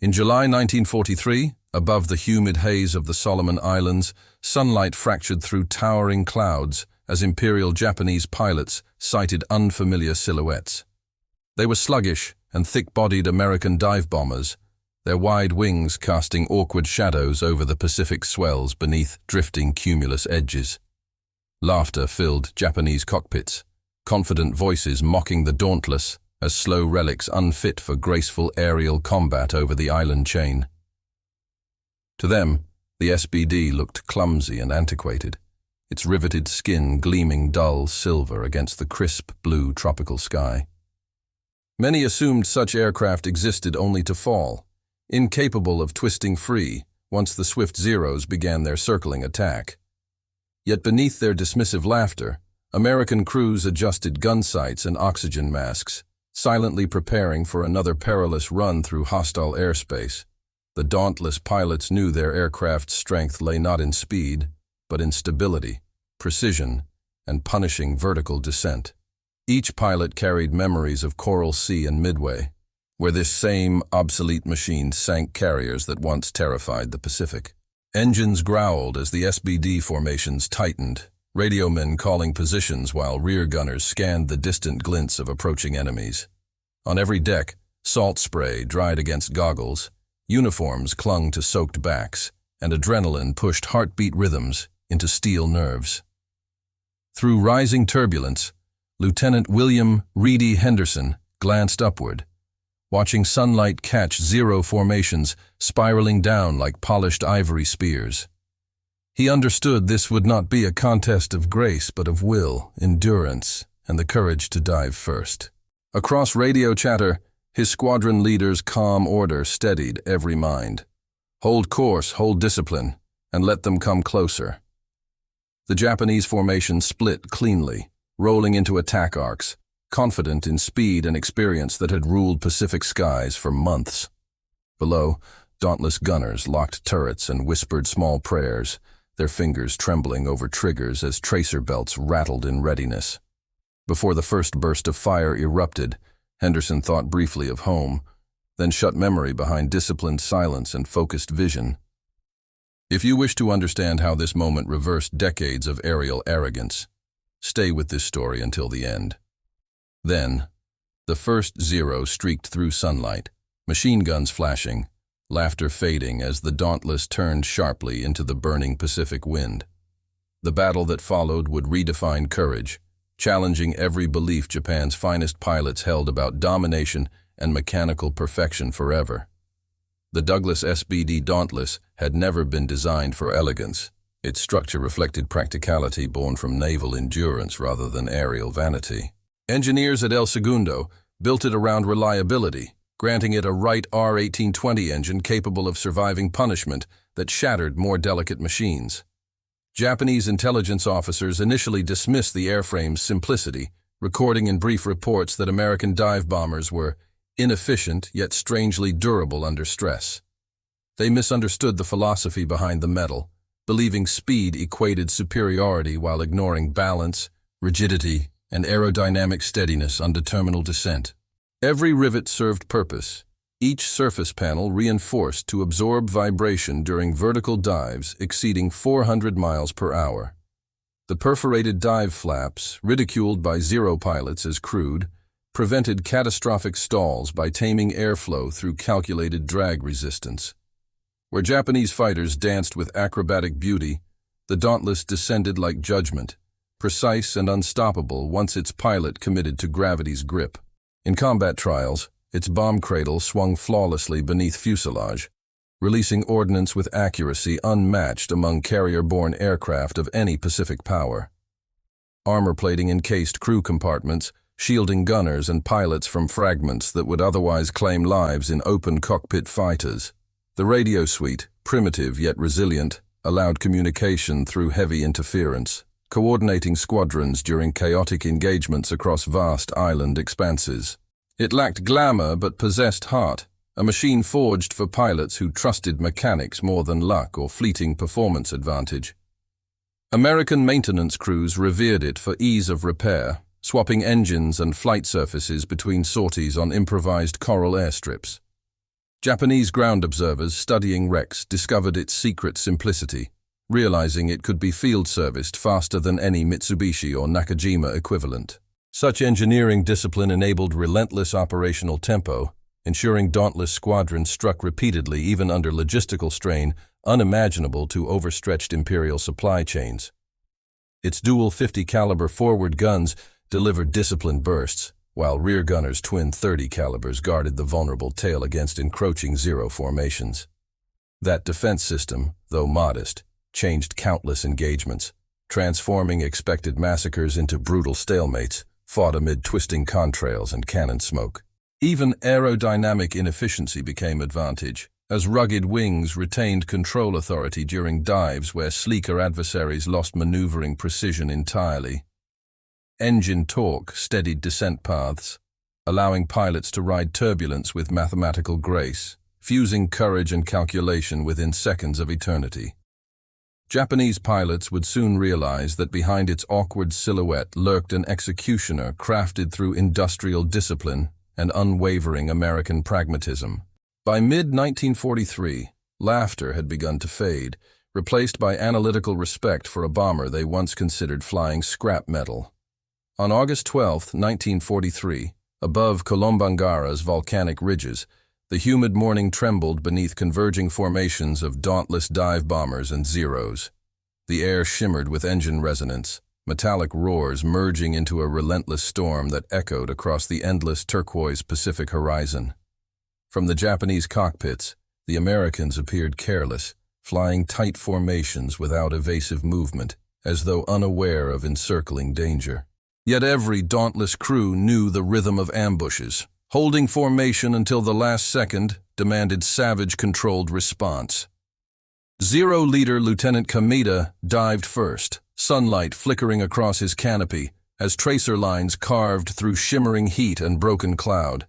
In July 1943, above the humid haze of the Solomon Islands, sunlight fractured through towering clouds as Imperial Japanese pilots sighted unfamiliar silhouettes. They were sluggish and thick-bodied American dive bombers, their wide wings casting awkward shadows over the Pacific swells beneath drifting cumulus edges. Laughter filled Japanese cockpits, confident voices mocking the Dauntless as slow relics unfit for graceful aerial combat over the island chain. To them, the SBD looked clumsy and antiquated, its riveted skin gleaming dull silver against the crisp blue tropical sky. Many assumed such aircraft existed only to fall, incapable of twisting free once the swift Zeros began their circling attack. Yet beneath their dismissive laughter, American crews adjusted gun sights and oxygen masks, silently preparing for another perilous run through hostile airspace. The dauntless pilots knew their aircraft's strength lay not in speed, but in stability, precision, and punishing vertical descent. Each pilot carried memories of Coral Sea and Midway, where this same obsolete machine sank carriers that once terrified the Pacific. Engines growled as the SBD formations tightened, radio men calling positions while rear gunners scanned the distant glints of approaching enemies. On every deck, salt spray dried against goggles, uniforms clung to soaked backs, and adrenaline pushed heartbeat rhythms into steel nerves. Through rising turbulence, Lieutenant William Reedy Henderson glanced upward, watching sunlight catch Zero formations spiraling down like polished ivory spears. He understood this would not be a contest of grace but of will, endurance, and the courage to dive first. Across radio chatter, his squadron leader's calm order steadied every mind. Hold course, hold discipline, and let them come closer. The Japanese formation split cleanly, rolling into attack arcs, confident in speed and experience that had ruled Pacific skies for months. Below, dauntless gunners locked turrets and whispered small prayers, their fingers trembling over triggers as tracer belts rattled in readiness. Before the first burst of fire erupted, Henderson thought briefly of home, then shut memory behind disciplined silence and focused vision. If you wish to understand how this moment reversed decades of aerial arrogance, stay with this story until the end. Then, the first Zero streaked through sunlight, machine guns flashing, laughter fading as the Dauntless turned sharply into the burning Pacific wind. The battle that followed would redefine courage, challenging every belief Japan's finest pilots held about domination and mechanical perfection forever. The Douglas SBD Dauntless had never been designed for elegance. Its structure reflected practicality born from naval endurance rather than aerial vanity. Engineers at El Segundo built it around reliability, granting it a Wright R1820 engine capable of surviving punishment that shattered more delicate machines. Japanese intelligence officers initially dismissed the airframe's simplicity, recording in brief reports that American dive bombers were inefficient yet strangely durable under stress. They misunderstood the philosophy behind the metal, believing speed equated superiority while ignoring balance, rigidity, and aerodynamic steadiness under terminal descent. Every rivet served purpose, each surface panel reinforced to absorb vibration during vertical dives exceeding 400 miles per hour. The perforated dive flaps, ridiculed by Zero pilots as crude, prevented catastrophic stalls by taming airflow through calculated drag resistance. Where Japanese fighters danced with acrobatic beauty, the Dauntless descended like judgment, precise and unstoppable once its pilot committed to gravity's grip. In combat trials, its bomb cradle swung flawlessly beneath fuselage, releasing ordnance with accuracy unmatched among carrier-borne aircraft of any Pacific power. Armor plating encased crew compartments, shielding gunners and pilots from fragments that would otherwise claim lives in open cockpit fighters. The radio suite, primitive yet resilient, allowed communication through heavy interference, coordinating squadrons during chaotic engagements across vast island expanses. It lacked glamour but possessed heart, a machine forged for pilots who trusted mechanics more than luck or fleeting performance advantage. American maintenance crews revered it for ease of repair, swapping engines and flight surfaces between sorties on improvised coral airstrips. Japanese ground observers studying wrecks discovered its secret simplicity, realizing it could be field-serviced faster than any Mitsubishi or Nakajima equivalent. Such engineering discipline enabled relentless operational tempo, ensuring Dauntless squadrons struck repeatedly even under logistical strain unimaginable to overstretched Imperial supply chains. Its dual 50-caliber forward guns delivered disciplined bursts, while rear gunners' twin 30 calibers guarded the vulnerable tail against encroaching Zero formations. That defense system, though modest, changed countless engagements, transforming expected massacres into brutal stalemates, fought amid twisting contrails and cannon smoke. Even aerodynamic inefficiency became advantage, as rugged wings retained control authority during dives where sleeker adversaries lost maneuvering precision entirely. Engine torque steadied descent paths, allowing pilots to ride turbulence with mathematical grace, fusing courage and calculation within seconds of eternity. Japanese pilots would soon realize that behind its awkward silhouette lurked an executioner crafted through industrial discipline and unwavering American pragmatism. By mid-1943, laughter had begun to fade, replaced by analytical respect for a bomber they once considered flying scrap metal. On August 12, 1943, above Kolombangara's volcanic ridges, the humid morning trembled beneath converging formations of Dauntless dive bombers and Zeros. The air shimmered with engine resonance, metallic roars merging into a relentless storm that echoed across the endless turquoise Pacific horizon. From the Japanese cockpits, the Americans appeared careless, flying tight formations without evasive movement, as though unaware of encircling danger. Yet every Dauntless crew knew the rhythm of ambushes. Holding formation until the last second demanded savage-controlled response. Zero leader Lieutenant Kameda dived first, sunlight flickering across his canopy as tracer lines carved through shimmering heat and broken cloud.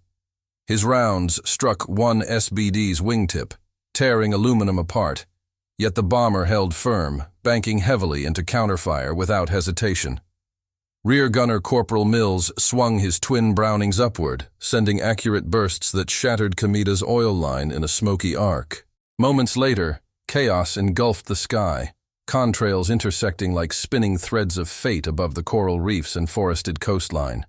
His rounds struck one SBD's wingtip, tearing aluminum apart, yet the bomber held firm, banking heavily into counterfire without hesitation. Rear gunner Corporal Mills swung his twin Brownings upward, sending accurate bursts that shattered Kameda's oil line in a smoky arc. Moments later, chaos engulfed the sky, contrails intersecting like spinning threads of fate above the coral reefs and forested coastline.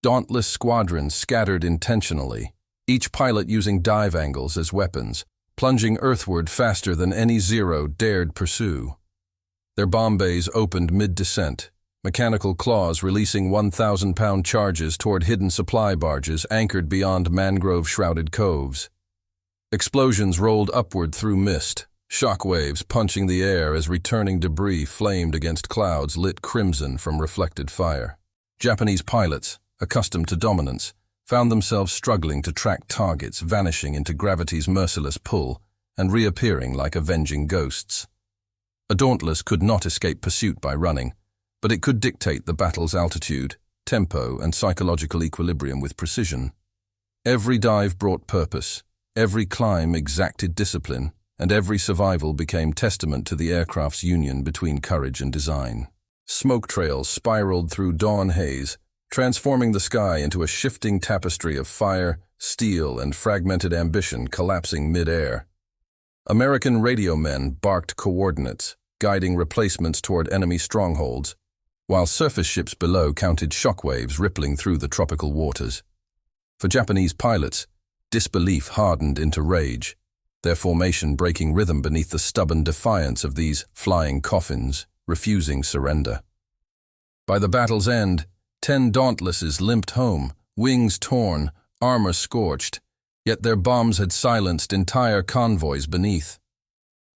Dauntless squadrons scattered intentionally, each pilot using dive angles as weapons, plunging earthward faster than any Zero dared pursue. Their bomb bays opened mid-descent, mechanical claws releasing 1,000-pound charges toward hidden supply barges anchored beyond mangrove-shrouded coves. Explosions rolled upward through mist, shockwaves punching the air as returning debris flamed against clouds lit crimson from reflected fire. Japanese pilots, accustomed to dominance, found themselves struggling to track targets vanishing into gravity's merciless pull and reappearing like avenging ghosts. A Dauntless could not escape pursuit by running, but it could dictate the battle's altitude, tempo, and psychological equilibrium with precision. Every dive brought purpose, every climb exacted discipline, and every survival became testament to the aircraft's union between courage and design. Smoke trails spiraled through dawn haze, transforming the sky into a shifting tapestry of fire, steel, and fragmented ambition collapsing mid-air. American radio men barked coordinates, guiding replacements toward enemy strongholds, while surface ships below counted shockwaves rippling through the tropical waters. For Japanese pilots, disbelief hardened into rage, their formation breaking rhythm beneath the stubborn defiance of these flying coffins, refusing surrender. By the battle's end, 10 Dauntlesses limped home, wings torn, armor scorched, yet their bombs had silenced entire convoys beneath.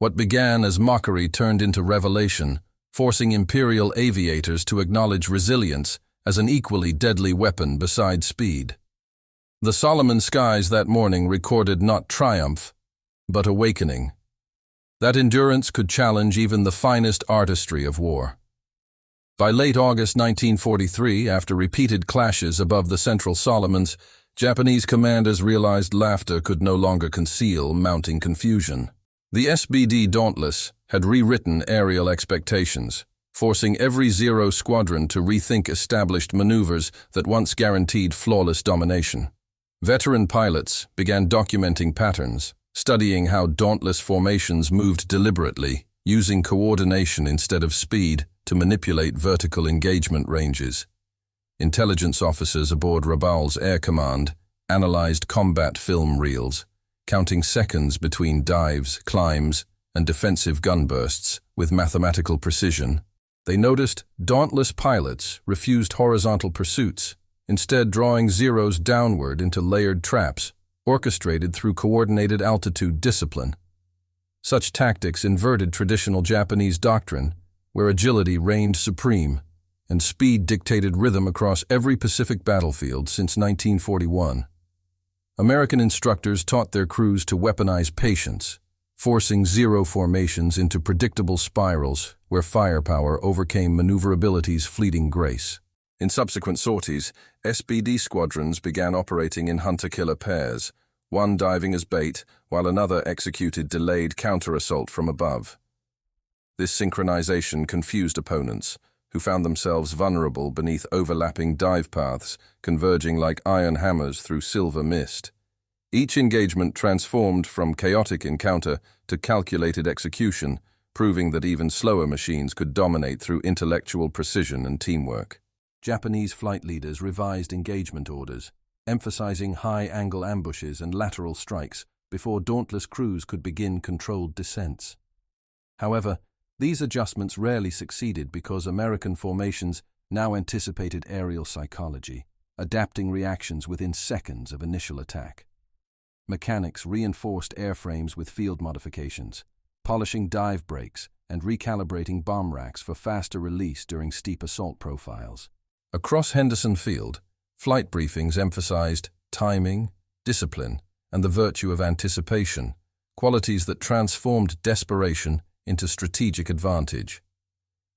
What began as mockery turned into revelation, forcing Imperial aviators to acknowledge resilience as an equally deadly weapon beside speed. The Solomon skies that morning recorded not triumph, but awakening. That endurance could challenge even the finest artistry of war. By late August 1943, after repeated clashes above the Central Solomons, Japanese commanders realized laughter could no longer conceal mounting confusion. The SBD Dauntless had rewritten aerial expectations, forcing every Zero squadron to rethink established maneuvers that once guaranteed flawless domination. Veteran pilots began documenting patterns, studying how Dauntless formations moved deliberately, using coordination instead of speed to manipulate vertical engagement ranges. Intelligence officers aboard Rabaul's Air Command analyzed combat film reels, counting seconds between dives, climbs, and defensive gunbursts with mathematical precision. They noticed Dauntless pilots refused horizontal pursuits, instead drawing zeros downward into layered traps, orchestrated through coordinated altitude discipline. Such tactics inverted traditional Japanese doctrine, where agility reigned supreme, and speed dictated rhythm across every Pacific battlefield since 1941. American instructors taught their crews to weaponize patience, forcing zero formations into predictable spirals where firepower overcame maneuverability's fleeting grace. In subsequent sorties, SBD squadrons began operating in hunter-killer pairs, one diving as bait while another executed delayed counter-assault from above. This synchronization confused opponents, who found themselves vulnerable beneath overlapping dive paths, converging like iron hammers through silver mist. Each engagement transformed from chaotic encounter to calculated execution, proving that even slower machines could dominate through intellectual precision and teamwork. Japanese flight leaders revised engagement orders, emphasizing high-angle ambushes and lateral strikes before Dauntless crews could begin controlled descents. However, these adjustments rarely succeeded because American formations now anticipated aerial psychology, adapting reactions within seconds of initial attack. Mechanics reinforced airframes with field modifications, polishing dive brakes and recalibrating bomb racks for faster release during steep assault profiles. Across Henderson Field, flight briefings emphasized timing, discipline, and the virtue of anticipation, qualities that transformed desperation into strategic advantage.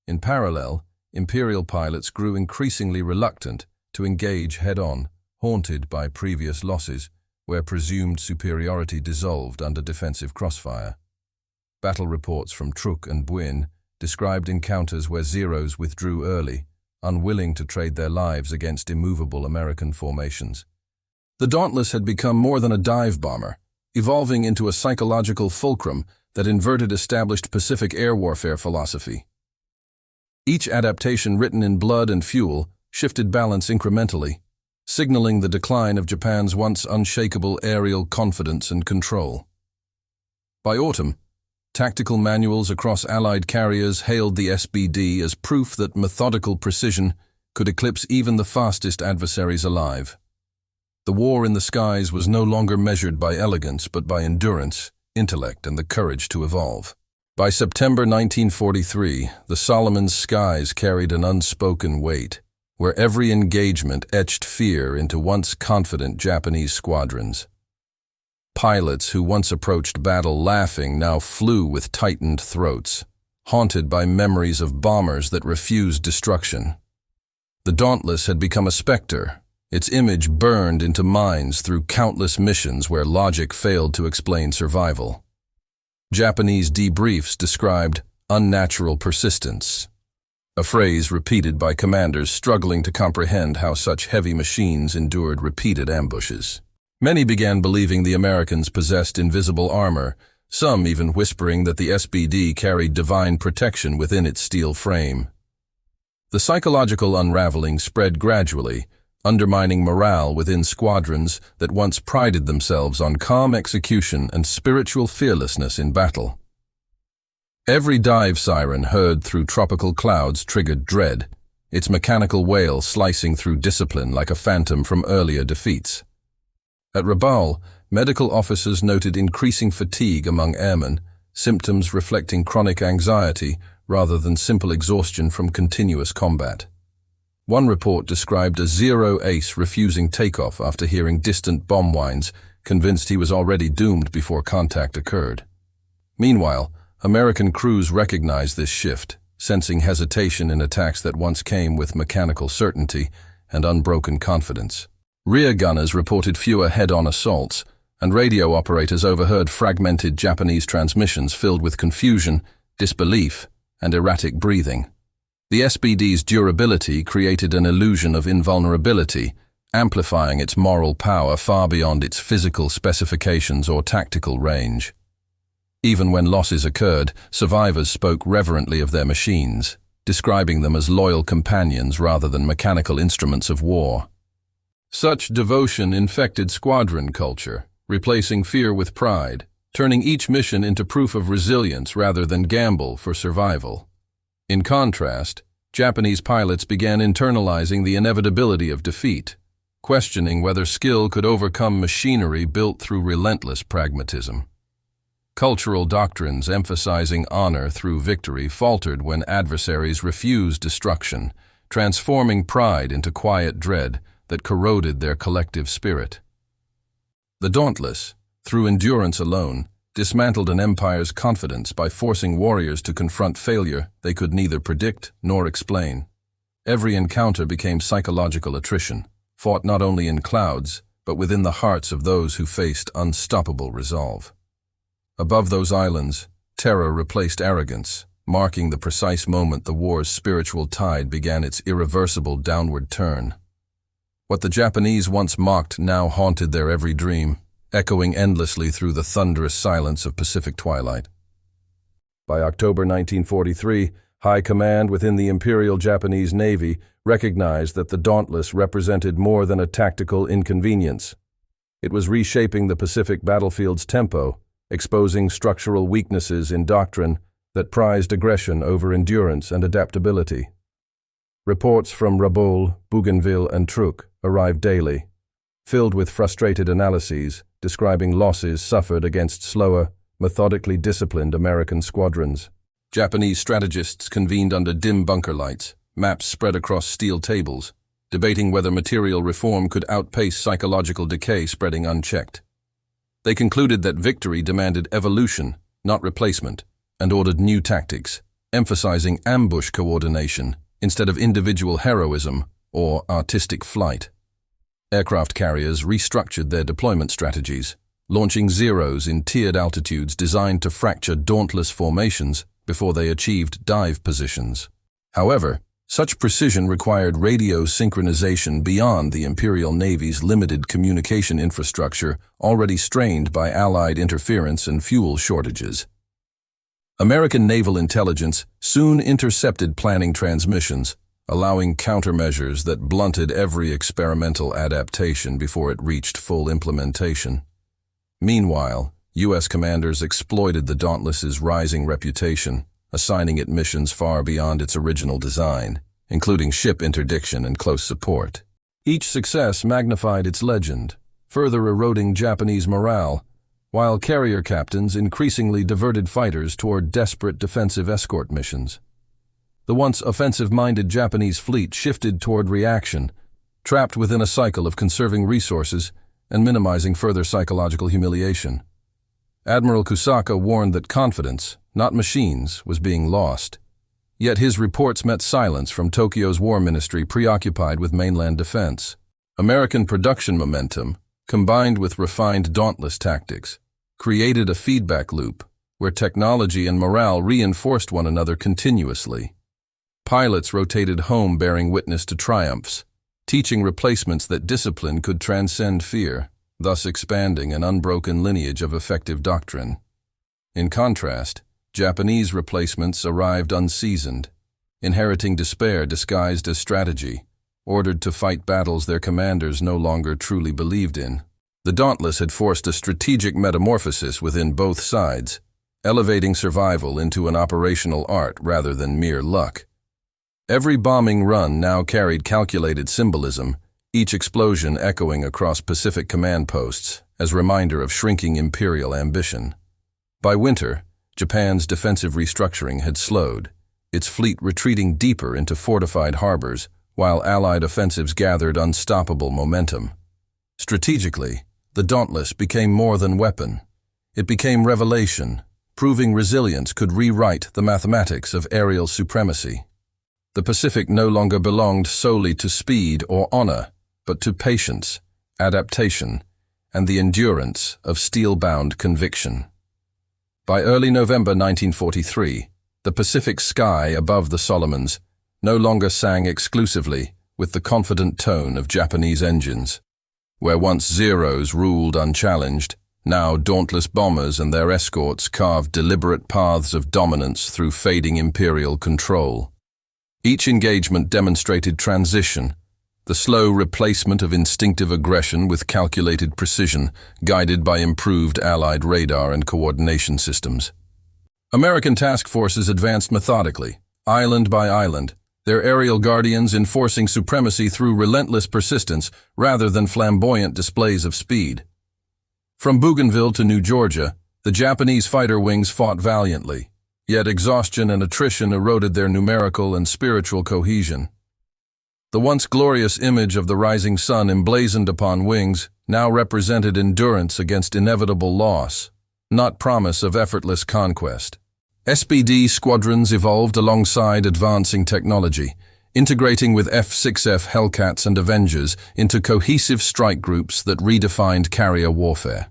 In parallel, Imperial pilots grew increasingly reluctant to engage head-on, haunted by previous losses, where presumed superiority dissolved under defensive crossfire. Battle reports from Truk and Buin described encounters where Zeros withdrew early, unwilling to trade their lives against immovable American formations. The Dauntless had become more than a dive bomber, evolving into a psychological fulcrum that inverted established Pacific air warfare philosophy. Each adaptation written in blood and fuel shifted balance incrementally, signaling the decline of Japan's once unshakable aerial confidence and control. By autumn, tactical manuals across Allied carriers hailed the SBD as proof that methodical precision could eclipse even the fastest adversaries alive. The war in the skies was no longer measured by elegance but by endurance, intellect, and the courage to evolve. By September 1943, the Solomon skies carried an unspoken weight, where every engagement etched fear into once confident Japanese squadrons. Pilots who once approached battle laughing now flew with tightened throats, haunted by memories of bombers that refused destruction. The Dauntless had become a specter, its image burned into minds through countless missions where logic failed to explain survival. Japanese debriefs described unnatural persistence, a phrase repeated by commanders struggling to comprehend how such heavy machines endured repeated ambushes. Many began believing the Americans possessed invisible armor, some even whispering that the SBD carried divine protection within its steel frame. The psychological unraveling spread gradually, undermining morale within squadrons that once prided themselves on calm execution and spiritual fearlessness in battle. Every dive siren heard through tropical clouds triggered dread, its mechanical wail slicing through discipline like a phantom from earlier defeats. At Rabaul, medical officers noted increasing fatigue among airmen, symptoms reflecting chronic anxiety rather than simple exhaustion from continuous combat. One report described a Zero ace refusing takeoff after hearing distant bomb whines, convinced he was already doomed before contact occurred. Meanwhile, American crews recognized this shift, sensing hesitation in attacks that once came with mechanical certainty and unbroken confidence. Rear gunners reported fewer head-on assaults, and radio operators overheard fragmented Japanese transmissions filled with confusion, disbelief, and erratic breathing. The SBD's durability created an illusion of invulnerability, amplifying its moral power far beyond its physical specifications or tactical range. Even when losses occurred, survivors spoke reverently of their machines, describing them as loyal companions rather than mechanical instruments of war. Such devotion infected squadron culture, replacing fear with pride, turning each mission into proof of resilience rather than gamble for survival. In contrast, Japanese pilots began internalizing the inevitability of defeat, questioning whether skill could overcome machinery built through relentless pragmatism. Cultural doctrines emphasizing honor through victory faltered when adversaries refused destruction, transforming pride into quiet dread that corroded their collective spirit. The Dauntless, through endurance alone, dismantled an empire's confidence by forcing warriors to confront failure they could neither predict nor explain. Every encounter became psychological attrition, fought not only in clouds, but within the hearts of those who faced unstoppable resolve. Above those islands, terror replaced arrogance, marking the precise moment the war's spiritual tide began its irreversible downward turn. What the Japanese once mocked now haunted their every dream, echoing endlessly through the thunderous silence of Pacific twilight. By October 1943, High Command within the Imperial Japanese Navy recognized that the Dauntless represented more than a tactical inconvenience. It was reshaping the Pacific battlefield's tempo, exposing structural weaknesses in doctrine that prized aggression over endurance and adaptability. Reports from Rabaul, Bougainville, and Truk arrived daily, filled with frustrated analyses describing losses suffered against slower, methodically disciplined American squadrons. Japanese strategists convened under dim bunker lights, maps spread across steel tables, debating whether material reform could outpace psychological decay spreading unchecked. They concluded that victory demanded evolution, not replacement, and ordered new tactics, emphasizing ambush coordination instead of individual heroism or artistic flight. Aircraft carriers restructured their deployment strategies, launching Zeros in tiered altitudes designed to fracture dauntless formations before they achieved dive positions. However, such precision required radio synchronization beyond the Imperial Navy's limited communication infrastructure already strained by Allied interference and fuel shortages. American naval intelligence soon intercepted planning transmissions, allowing countermeasures that blunted every experimental adaptation before it reached full implementation. Meanwhile, U.S. commanders exploited the Dauntless's rising reputation, assigning it missions far beyond its original design, including ship interdiction and close support. Each success magnified its legend, further eroding Japanese morale, while carrier captains increasingly diverted fighters toward desperate defensive escort missions. The once offensive-minded Japanese fleet shifted toward reaction, trapped within a cycle of conserving resources and minimizing further psychological humiliation. Admiral Kusaka warned that confidence, not machines, was being lost. Yet his reports met silence from Tokyo's war ministry preoccupied with mainland defense. American production momentum, combined with refined Dauntless tactics, created a feedback loop where technology and morale reinforced one another continuously. Pilots rotated home bearing witness to triumphs, teaching replacements that discipline could transcend fear, thus expanding an unbroken lineage of effective doctrine. In contrast, Japanese replacements arrived unseasoned, inheriting despair disguised as strategy, ordered to fight battles their commanders no longer truly believed in. The Dauntless had forced a strategic metamorphosis within both sides, elevating survival into an operational art rather than mere luck. Every bombing run now carried calculated symbolism, each explosion echoing across Pacific command posts as reminder of shrinking imperial ambition. By winter, Japan's defensive restructuring had slowed, its fleet retreating deeper into fortified harbors, while Allied offensives gathered unstoppable momentum. Strategically, the Dauntless became more than weapon. It became revelation, proving resilience could rewrite the mathematics of aerial supremacy. The Pacific no longer belonged solely to speed or honor, but to patience, adaptation, and the endurance of steel-bound conviction. By early November 1943, the Pacific sky above the Solomons no longer sang exclusively with the confident tone of Japanese engines. Where once Zeros ruled unchallenged, now Dauntless bombers and their escorts carved deliberate paths of dominance through fading Imperial control. Each engagement demonstrated transition, the slow replacement of instinctive aggression with calculated precision, guided by improved Allied radar and coordination systems. American task forces advanced methodically, island by island, their aerial guardians enforcing supremacy through relentless persistence rather than flamboyant displays of speed. From Bougainville to New Georgia, the Japanese fighter wings fought valiantly, yet exhaustion and attrition eroded their numerical and spiritual cohesion. The once glorious image of the rising sun emblazoned upon wings now represented endurance against inevitable loss, not promise of effortless conquest. SBD squadrons evolved alongside advancing technology, integrating with F-6F Hellcats and Avengers into cohesive strike groups that redefined carrier warfare.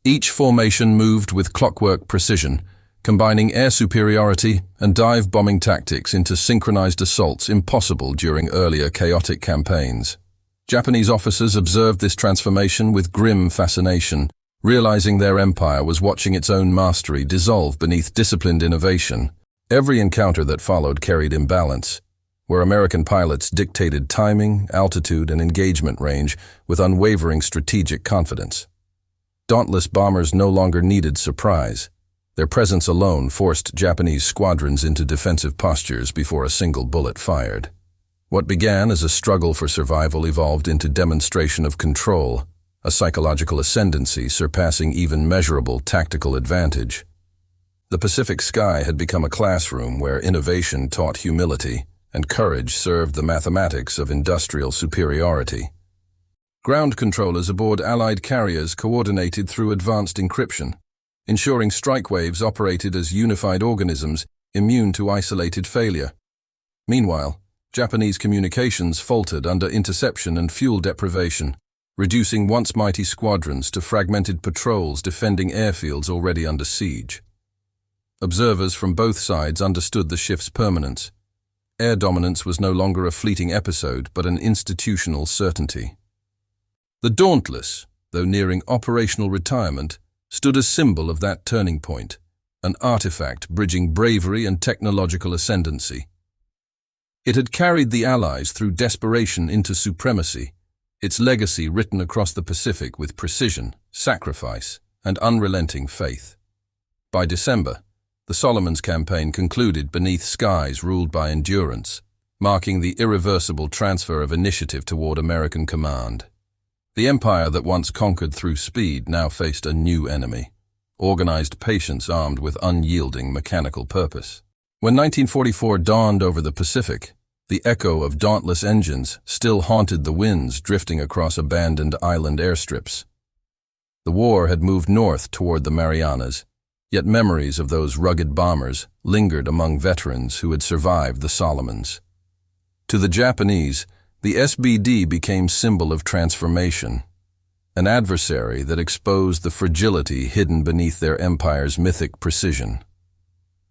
Each formation moved with clockwork precision, combining air superiority and dive bombing tactics into synchronized assaults impossible during earlier chaotic campaigns. Japanese officers observed this transformation with grim fascination, realizing their empire was watching its own mastery dissolve beneath disciplined innovation. Every encounter that followed carried imbalance, where American pilots dictated timing, altitude, and engagement range with unwavering strategic confidence. Dauntless bombers no longer needed surprise. Their presence alone forced Japanese squadrons into defensive postures before a single bullet fired. What began as a struggle for survival evolved into demonstration of control, a psychological ascendancy surpassing even measurable tactical advantage. The Pacific sky had become a classroom where innovation taught humility and courage served the mathematics of industrial superiority. Ground controllers aboard Allied carriers coordinated through advanced encryption, ensuring strike waves operated as unified organisms immune to isolated failure. Meanwhile, Japanese communications faltered under interception and fuel deprivation, reducing once mighty squadrons to fragmented patrols defending airfields already under siege. Observers from both sides understood the shift's permanence. Air dominance was no longer a fleeting episode, but an institutional certainty. The Dauntless, though nearing operational retirement, stood as symbol of that turning point, an artifact bridging bravery and technological ascendancy. It had carried the Allies through desperation into supremacy, its legacy written across the Pacific with precision, sacrifice, and unrelenting faith. By December, the Solomons campaign concluded beneath skies ruled by endurance, marking the irreversible transfer of initiative toward American command. The empire that once conquered through speed now faced a new enemy, organized patience armed with unyielding mechanical purpose. When 1944 dawned over the Pacific, the echo of dauntless engines still haunted the winds drifting across abandoned island airstrips. The war had moved north toward the Marianas, yet memories of those rugged bombers lingered among veterans who had survived the Solomons. To the Japanese, the SBD became symbol of transformation, an adversary that exposed the fragility hidden beneath their empire's mythic precision.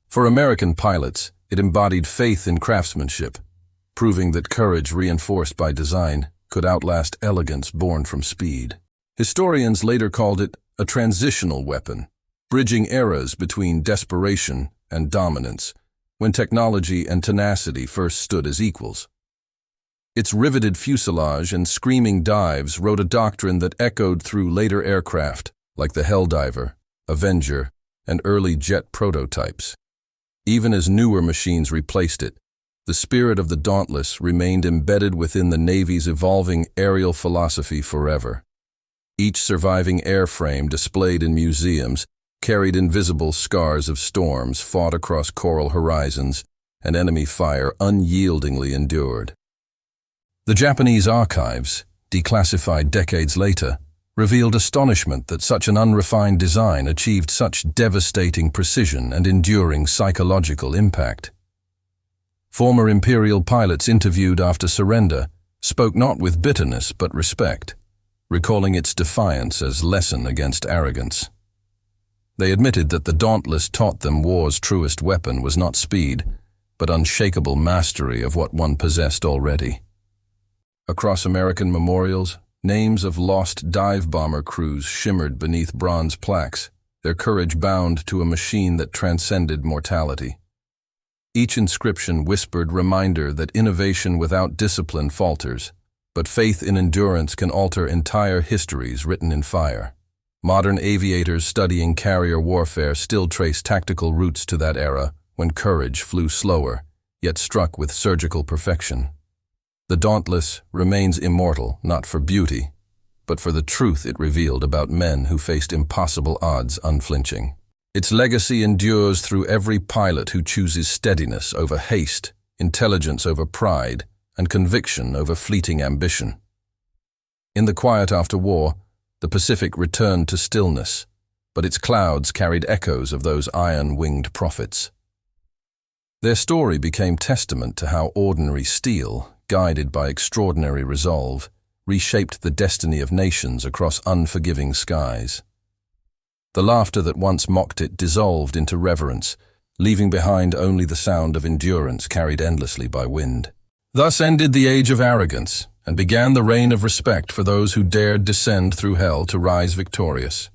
For American pilots, it embodied faith in craftsmanship, proving that courage reinforced by design could outlast elegance born from speed. Historians later called it a transitional weapon, bridging eras between desperation and dominance, when technology and tenacity first stood as equals. Its riveted fuselage and screaming dives wrote a doctrine that echoed through later aircraft, like the Helldiver, Avenger, and early jet prototypes. Even as newer machines replaced it, the spirit of the Dauntless remained embedded within the Navy's evolving aerial philosophy forever. Each surviving airframe displayed in museums carried invisible scars of storms fought across coral horizons and enemy fire unyieldingly endured. The Japanese archives, declassified decades later, revealed astonishment that such an unrefined design achieved such devastating precision and enduring psychological impact. Former Imperial pilots interviewed after surrender spoke not with bitterness but respect, recalling its defiance as lesson against arrogance. They admitted that the Dauntless taught them war's truest weapon was not speed, but unshakable mastery of what one possessed already. Across American memorials, names of lost dive bomber crews shimmered beneath bronze plaques, their courage bound to a machine that transcended mortality. Each inscription whispered reminder that innovation without discipline falters, but faith in endurance can alter entire histories written in fire. Modern aviators studying carrier warfare still trace tactical roots to that era when courage flew slower, yet struck with surgical perfection. The Dauntless remains immortal not for beauty, but for the truth it revealed about men who faced impossible odds unflinching. Its legacy endures through every pilot who chooses steadiness over haste, intelligence over pride, and conviction over fleeting ambition. In the quiet after war, the Pacific returned to stillness, but its clouds carried echoes of those iron-winged prophets. Their story became testament to how ordinary steel, guided by extraordinary resolve, reshaped the destiny of nations across unforgiving skies. The laughter that once mocked it dissolved into reverence, leaving behind only the sound of endurance carried endlessly by wind. Thus ended the age of arrogance, and began the reign of respect for those who dared descend through hell to rise victorious.